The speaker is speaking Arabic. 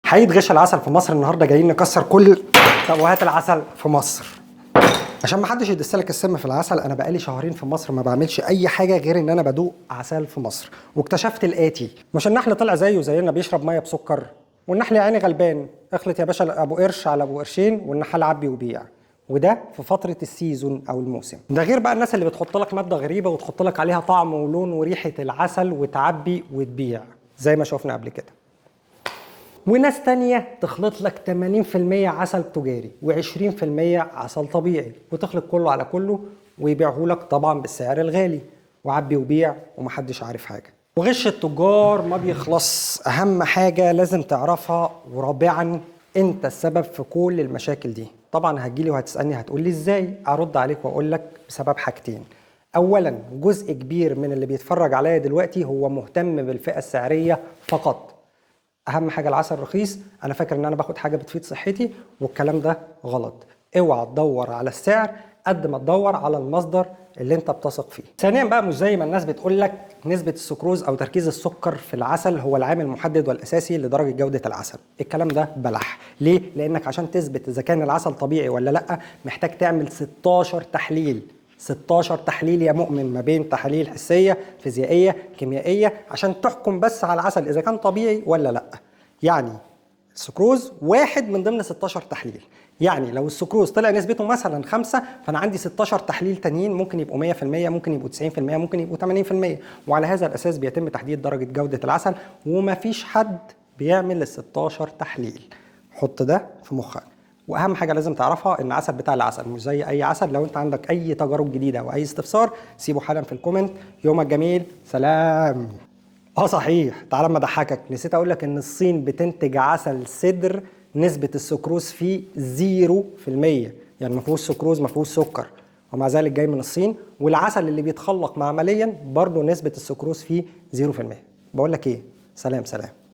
حقيقة غش العسل في مصر النهارده جايين نكسر كل توهات العسل في مصر. عشان ما حدش يدسلك السم في العسل، انا بقالي شهرين في مصر ما بعملش اي حاجه غير ان انا بدوق عسل في مصر، واكتشفت الاتي: مش النحل طلع زيه زينا بيشرب ميه بسكر، والنحل يا عيني غلبان اخلط يا باشا ابو قرش على ابو قرشين والنحال عبي وبيع، وده في فتره السيزون او الموسم. ده غير بقى الناس اللي بتحط لك ماده غريبه وتحط لك عليها طعم ولون وريحه العسل وتعبي وتبيع زي ما شفنا قبل كده. وناس تانية تخلط لك 80% عسل تجاري و20% عسل طبيعي، وتخلط كله على كله ويبيعه لك طبعا بالسعر الغالي، وعبي وبيع ومحدش عارف حاجة. وغش التجار ما بيخلص. أهم حاجة لازم تعرفها، ورابعا أنت السبب في كل المشاكل دي. طبعا هتجيلي وهتسألني هتقولي إزاي؟ أرد عليك وأقول لك بسبب حاجتين. أولا، جزء كبير من اللي بيتفرج عليا دلوقتي هو مهتم بالفئة السعرية فقط. اهم حاجه العسل رخيص، انا فاكر ان انا باخد حاجه بتفيد صحتي، والكلام ده غلط. اوعى تدور على السعر قد ما تدور على المصدر اللي انت بتثق فيه. ثانيا بقى، مش زي ما الناس بتقول لك نسبه السكروز او تركيز السكر في العسل هو العامل المحدد والاساسي لدرجه جوده العسل. الكلام ده بلح. ليه؟ لانك عشان تثبت اذا كان العسل طبيعي ولا لا محتاج تعمل 16 تحليل. 16 تحليل يا مؤمن، ما بين تحاليل حسيه، فيزيائيه، كيميائيه، عشان تحكم بس على العسل اذا كان طبيعي ولا لا. يعني السكروز واحد من ضمن 16 تحليل. يعني لو السكروز طلع نسبته مثلا 5، فانا عندي 16 تحليل تانيين ممكن يبقوا 100%، ممكن يبقوا 90%، ممكن يبقوا 80%، وعلى هذا الاساس بيتم تحديد درجه جوده العسل، ومفيش حد بيعمل ال 16 تحليل. حط ده في مخك. واهم حاجه لازم تعرفها ان العسل بتاع العسل مش زي اي عسل. لو انت عندك اي تجارب جديده او اي استفسار سيبه حالا في الكومنت. يومك جميل، سلام. صحيح، تعالى اما اضحكك، نسيت اقول لك ان الصين بتنتج عسل سدر نسبه السكروز فيه 0%، يعني ما فيهوش سكروز، ما فيهوش سكر، ومع ذلك جاي من الصين. والعسل اللي بيتخلق معمليا برضه نسبه السكروز فيه 0%. بقول لك ايه، سلام سلام.